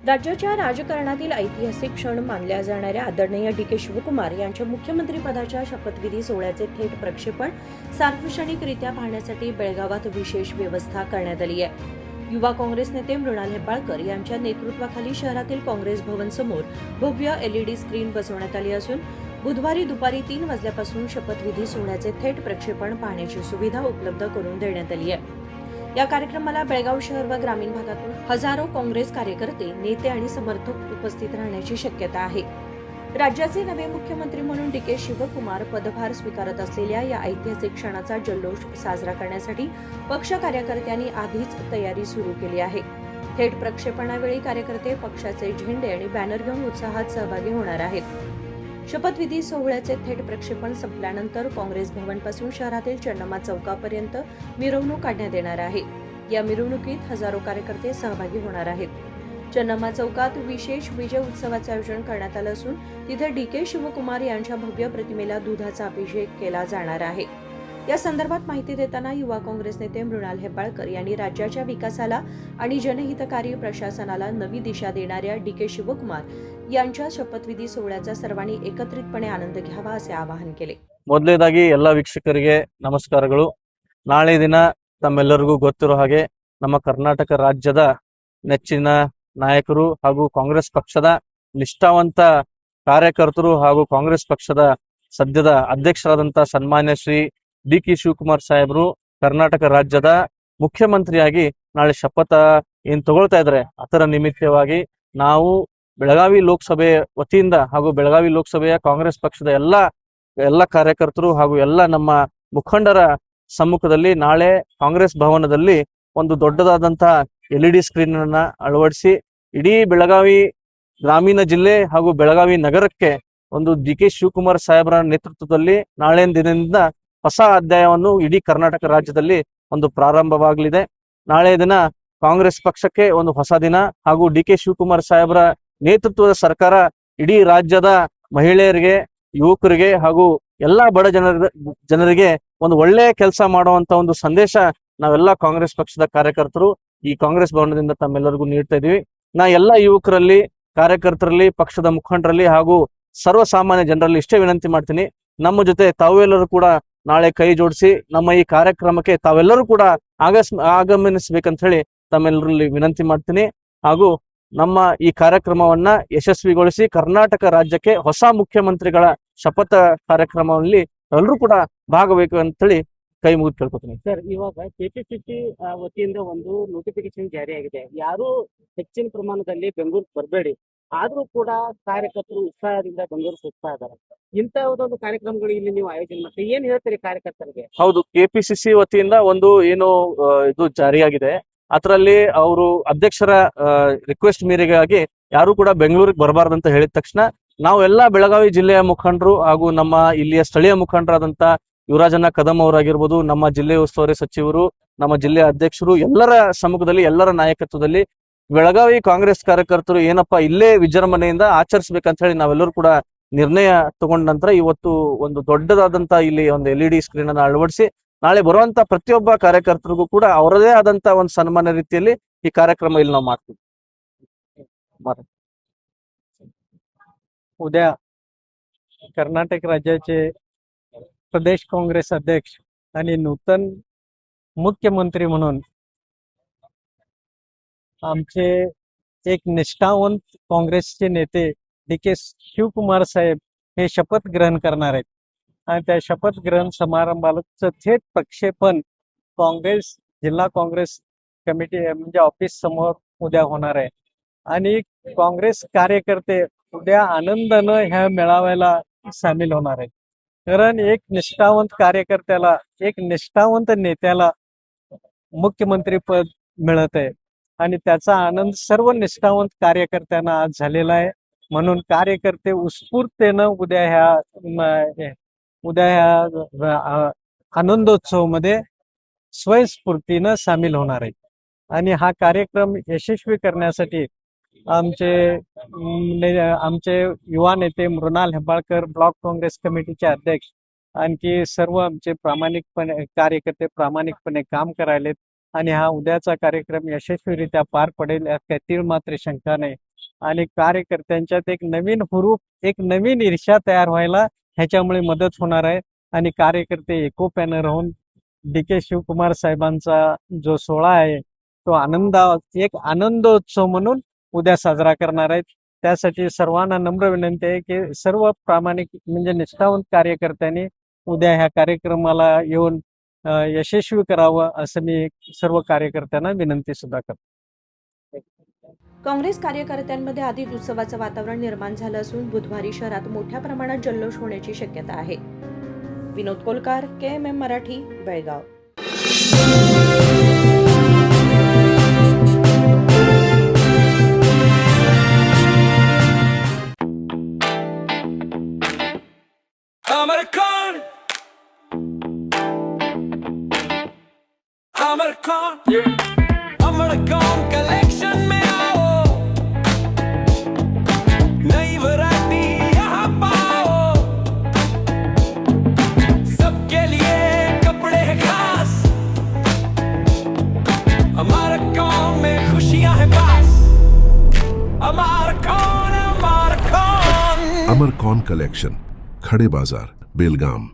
राज्याच्या राजकारणातील ऐतिहासिक क्षण मानल्या जाणाऱ्या आदरणीय डी.के. शिवकुमार यांच्या मुख्यमंत्रीपदाच्या शपथविधी सोहळ्याचे थेट प्रक्षेपण सार्वजनिकरित्या पाहण्यासाठी बेळगावात विशेष व्यवस्था करण्यात आली आहे. युवा काँग्रेस नेते मृणाल हेब्बाळकर यांच्या नेतृत्वाखाली शहरातील काँग्रेस भवन समोर भव्य एलईडी स्क्रीन बसवण्यात आली असून बुधवारी दुपारी 3 वाजल्यापासून शपथविधी सोहळ्याचे थेट प्रक्षेपण पाहण्याची सुविधा उपलब्ध करून देण्यात आली आहे. या कार्यक्रमाला बेळगाव शहर व ग्रामीण भागातून हजारो काँग्रेस कार्यकर्ते, नेते आणि समर्थक उपस्थित राहण्याची शक्यता आहे. राज्याचे नवे मुख्यमंत्री म्हणून डी.के. शिवकुमार पदभार स्वीकारत असलेल्या या ऐतिहासिक क्षणाचा जल्लोष साजरा करण्यासाठी पक्ष कार्यकर्त्यांनी आधीच तयारी सुरू केली आहे. थेट प्रक्षेपणावेळी कार्यकर्ते पक्षाचे झेंडे आणि बॅनर घेऊन उत्साहात सहभागी होणार आहेत. शपथविधी सोहळ्याचे थेट प्रक्षेपण संपल्यानंतर काँग्रेस भवनपासून शहरातील चन्नम्मा चौकापर्यंत मिरवणूक काढण्यात येणार आहे. या मिरवणुकीत हजारो कार्यकर्ते सहभागी होणार आहेत. चन्नम्मा चौकात विशेष विजय उत्सवाचे आयोजन करण्यात आलं असून तिथे डी.के. शिवकुमार यांच्या भव्य प्रतिमेला दुधाचा अभिषेक केला जाणार आहे. या संदर्भात माहिती देताना युवा काँग्रेस नेते मृणाल हेब्बाळकर यांनी राज्याच्या विकासाला आणि जनहितकारी प्रशासनाला नवी दिशा देणाऱ्या डी.के. शिवकुमार यांच्या ಶಪಥವಿಧಿ सोहळ्याचा सर्वांनी एकत्रितपणे आनंद घ्यावा असे आवाहन केले. ಮೊದಲನೇದಾಗಿ ಎಲ್ಲ ವೀಕ್ಷಕರಿಗೆ ನಮಸ್ಕಾರಗಳು. ನಾಳೆ ದಿನ ತಮ್ಮೆಲ್ಲರಿಗೂ ಗೊತ್ತಿರೋ ಹಾಗೆ ನಮ್ಮ ಕರ್ನಾಟಕ ರಾಜ್ಯದ ನೆಚ್ಚಿನ ನಾಯಕರು ಹಾಗೂ ಕಾಂಗ್ರೆಸ್ ಪಕ್ಷದ ನಿಷ್ಠಾವಂತ ಕಾರ್ಯಕರ್ತರು ಹಾಗೂ ಕಾಂಗ್ರೆಸ್ ಪಕ್ಷದ ಸದ್ಯದ ಅಧ್ಯಕ್ಷರಾದಂತ ಸನ್ಮಾನ್ಯ ಶ್ರೀ ಡಿ.ಕೆ. ಶಿವಕುಮಾರ್ ಸಾಹೇಬರು ಕರ್ನಾಟಕ ರಾಜ್ಯದ ಮುಖ್ಯಮಂತ್ರಿಯಾಗಿ ನಾಳೆ ಶಪಥ ಏನ್ ತಗೊಳ್ತಾ ಇದ್ದಾರೆ ಅದರ ನಿಮಿತ್ತವಾಗಿ ನಾವು ಬೆಳಗಾವಿ ಲೋಕಸಭೆ ವತಿಯಿಂದ ಹಾಗೂ ಬೆಳಗಾವಿ ಲೋಕಸಭೆಯ ಕಾಂಗ್ರೆಸ್ ಪಕ್ಷದ ಎಲ್ಲ ಕಾರ್ಯಕರ್ತರು ಹಾಗೂ ಎಲ್ಲ ನಮ್ಮ ಮುಖಂಡರ ಸಮ್ಮುಖದಲ್ಲಿ ನಾಳೆ ಕಾಂಗ್ರೆಸ್ ಭವನದಲ್ಲಿ ಒಂದು ದೊಡ್ಡದಾದಂತಹ ಎಲ್ಇಡಿ ಸ್ಕ್ರೀನ್ ಅನ್ನ ಅಳವಡಿಸಿ ಇಡೀ ಬೆಳಗಾವಿ ಗ್ರಾಮೀಣ ಜಿಲ್ಲೆ ಹಾಗೂ ಬೆಳಗಾವಿ ನಗರಕ್ಕೆ ಒಂದು ಡಿ.ಕೆ. ಶಿವಕುಮಾರ್ ಸಾಹೇಬರ ನೇತೃತ್ವದಲ್ಲಿ ನಾಳೆ ದಿನದಿಂದ ಹೊಸ ಅಧ್ಯಾಯವನ್ನು ಇಡೀ ಕರ್ನಾಟಕ ರಾಜ್ಯದಲ್ಲಿ ಒಂದು ಪ್ರಾರಂಭವಾಗಲಿದೆ. ನಾಳೆ ದಿನ ಕಾಂಗ್ರೆಸ್ ಪಕ್ಷಕ್ಕೆ ಒಂದು ಹೊಸ ದಿನ ಹಾಗೂ ಡಿ.ಕೆ. ಶಿವಕುಮಾರ್ ಸಾಹೇಬರ ನೇತೃತ್ವದ ಸರ್ಕಾರ ಇಡೀ ರಾಜ್ಯದ ಮಹಿಳೆಯರಿಗೆ, ಯುವಕರಿಗೆ ಹಾಗೂ ಎಲ್ಲಾ ಬಡ ಜನರಿಗೆ ಒಂದು ಒಳ್ಳೆಯ ಕೆಲಸ ಮಾಡುವಂತ ಒಂದು ಸಂದೇಶ ನಾವೆಲ್ಲ ಕಾಂಗ್ರೆಸ್ ಪಕ್ಷದ ಕಾರ್ಯಕರ್ತರು ಈ ಕಾಂಗ್ರೆಸ್ ಭವನದಿಂದ ತಮ್ಮೆಲ್ಲರಿಗೂ ನೀಡ್ತಾ ಇದೀವಿ. ನಾ ಎಲ್ಲ ಯುವಕರಲ್ಲಿ, ಕಾರ್ಯಕರ್ತರಲ್ಲಿ, ಪಕ್ಷದ ಮುಖಂಡರಲ್ಲಿ ಹಾಗೂ ಸರ್ವಸಾಮಾನ್ಯ ಜನರಲ್ಲಿ ಇಷ್ಟೇ ವಿನಂತಿ ಮಾಡ್ತೀನಿ, ನಮ್ಮ ಜೊತೆ ತಾವೆಲ್ಲರೂ ಕೂಡ ನಾಳೆ ಕೈ ಜೋಡಿಸಿ ನಮ್ಮ ಈ ಕಾರ್ಯಕ್ರಮಕ್ಕೆ ತಾವೆಲ್ಲರೂ ಕೂಡ ಆಗಮನಿಸಬೇಕಂತ ಹೇಳಿ ತಮ್ಮೆಲ್ಲರಲ್ಲಿ ವಿನಂತಿ ಮಾಡ್ತೀನಿ. ಹಾಗೂ ನಮ್ಮ ಈ ಕಾರ್ಯಕ್ರಮವನ್ನ ಯಶಸ್ವಿಗೊಳಿಸಿ ಕರ್ನಾಟಕ ರಾಜ್ಯಕ್ಕೆ ಹೊಸ ಮುಖ್ಯಮಂತ್ರಿಗಳ ಶಪಥ ಕಾರ್ಯಕ್ರಮದಲ್ಲಿ ಎಲ್ಲರೂ ಕೂಡ ಭಾಗವಹಿಸಬೇಕು ಅಂತ ಹೇಳಿ ಕೈ ಮುಗಿದು ಕೇಳ್ಕೊತೀನಿ. ಸರ್, ಇವಾಗ ಕೆಪಿಸಿಸಿ ವತಿಯಿಂದ ಒಂದು ನೋಟಿಫಿಕೇಶನ್ ಜಾರಿಯಾಗಿದೆ. ಯಾರು ಹೆಚ್ಚಿನ ಪ್ರಮಾಣದಲ್ಲಿ ಬೆಂಗಳೂರು ಬರಬೇಡಿ, ಆದ್ರೂ ಕೂಡ ಕಾರ್ಯಕರ್ತರು ಉತ್ಸಾಹದಿಂದ ಬೆಂಗಳೂರು ಹೋಗ್ತಾ ಇದ್ದಾರೆ. ಇಂತಹದೊಂದು ಕಾರ್ಯಕ್ರಮಗಳು ಇಲ್ಲಿ ನೀವು ಆಯೋಜನೆ ಮಾಡ್ತೀವಿ, ಏನ್ ಹೇಳ್ತೀರಿ ಕಾರ್ಯಕರ್ತರಿಗೆ? ಹೌದು, ಕೆಪಿಸಿಸಿ ವತಿಯಿಂದ ಒಂದು ಏನು ಇದು ಜಾರಿಯಾಗಿದೆ, ಅದರಲ್ಲಿ ಅವರು ಅಧ್ಯಕ್ಷರ ರಿಕ್ವೆಸ್ಟ್ ಮೇರೆಗಾಗಿ ಯಾರು ಕೂಡ ಬೆಂಗಳೂರಿಗೆ ಬರಬಾರ್ದಂತ ಹೇಳಿದ ತಕ್ಷಣ ನಾವೆಲ್ಲ ಬೆಳಗಾವಿ ಜಿಲ್ಲೆಯ ಮುಖಂಡರು ಹಾಗೂ ನಮ್ಮ ಇಲ್ಲಿಯ ಸ್ಥಳೀಯ ಮುಖಂಡರಾದಂತ ಯುವರಾಜಣ್ಣ ಕದಂ ಅವರಾಗಿರ್ಬೋದು, ನಮ್ಮ ಜಿಲ್ಲೆ ಉಸ್ತುವಾರಿ ಸಚಿವರು, ನಮ್ಮ ಜಿಲ್ಲೆಯ ಅಧ್ಯಕ್ಷರು, ಎಲ್ಲರ ಸಮ್ಮುಖದಲ್ಲಿ ಎಲ್ಲರ ನಾಯಕತ್ವದಲ್ಲಿ ಬೆಳಗಾವಿ ಕಾಂಗ್ರೆಸ್ ಕಾರ್ಯಕರ್ತರು ಏನಪ್ಪಾ ಇಲ್ಲೇ ವಿಜೃಂಭಣೆಯಿಂದ ಆಚರಿಸಬೇಕಂತ ಹೇಳಿ ನಾವೆಲ್ಲರೂ ಕೂಡ ನಿರ್ಣಯ ತಗೊಂಡ ನಂತರ ಇವತ್ತು ಒಂದು ದೊಡ್ಡದಾದಂತ ಇಲ್ಲಿ ಒಂದು ಎಲ್ಇಡಿ ಸ್ಕ್ರೀನ್ ಅನ್ನು ಅಳವಡಿಸಿ ನಾಳೆ ಬರುವಂತ ಪ್ರತಿಯೊಬ್ಬ ಕಾರ್ಯಕರ್ತರಿಗೂ ಕೂಡ ಅವರದೇ ಆದಂತ ಒಂದು ಸನ್ಮಾನ ರೀತಿಯಲ್ಲಿ ಈ ಕಾರ್ಯಕ್ರಮ ಇಲ್ಲಿ ನಾವು ಮಾಡ್ತೀವಿ. उद्या कर्नाटक राज्याचे प्रदेश काँग्रेस अध्यक्ष आणि नूतन मुख्यमंत्री म्हणून आमचे एक निष्ठावंत काँग्रेसचे नेते डी.के. शिवकुमार साहेब हे शपथ ग्रहण करणार आहेत आणि त्या शपथ ग्रहण समारंभाचं थेट प्रक्षेपण काँग्रेस जिल्हा काँग्रेस कमिटी म्हणजे ऑफिस समोर उद्या होणार आहे आणि काँग्रेस कार्यकर्ते उद्या आनंदानं ह्या मेळाव्याला सामील होणार आहेत. कारण एक निष्ठावंत कार्यकर्त्याला, एक निष्ठावंत नेत्याला मुख्यमंत्री पद मिळत आहे आणि त्याचा आनंद सर्व निष्ठावंत कार्यकर्त्यांना आज झालेला आहे. म्हणून कार्यकर्ते उत्स्फूर्ततेनं उद्या ह्या आनंदोत्सवमध्ये स्वयंस्फूर्तीनं सामील होणार आहेत. आणि हा कार्यक्रम यशस्वी करण्यासाठी आमचे युवा नेते मृणाल हेब्बाळकर, ब्लॉक काँग्रेस कमिटीचे अध्यक्ष, आणखी सर्व आमचे कार्यकर्ते प्रामाणिकपणे काम करायलेत आणि हा उद्याचा कार्यक्रम यशस्वीरित्या पार पडेल यात काही तीळ मात्र शंका नाही. आणि कार्यकर्त्यांच्यात एक नवीन हुरूप, एक नवीन ईर्ष्या तयार व्हायला ह्याच्यामुळे मदत होणार आहे. आणि कार्यकर्ते एकोप्यानं राहून DK शिवकुमार साहेबांचा जो सोहळा आहे तो एक आनंदोत्सव म्हणून उद्या साजरा करणार आहेत. त्यासाठी सर्वांना नम्र विनंती आहे की सर्व प्रामाणिक म्हणजे निष्ठावंत कार्यकर्त्यांनी उद्या ह्या कार्यक्रमाला येऊन यशस्वी करावं असं मी सर्व कार्यकर्त्यांना विनंती सुद्धा करतो. काँग्रेस कार्यकर्त्यांमध्ये आधीच उत्सवाचं वातावरण निर्माण झालं असून बुधवारी शहरात मोठ्या प्रमाणात जल्लोष होण्याची शक्यता आहे. विनोद कोलकार, KMM मराठी, बेळगाव. अमरकॉन कलेक्शन में आओ, नई वैरायटी यहाँ पाओ, सबके लिए कपड़े हैं खास, अमरकॉन में खुशियाँ हैं पास, अमरकॉन अमरकॉन अमरकॉन कलेक्शन, खड़े बाजार, बेलगाम.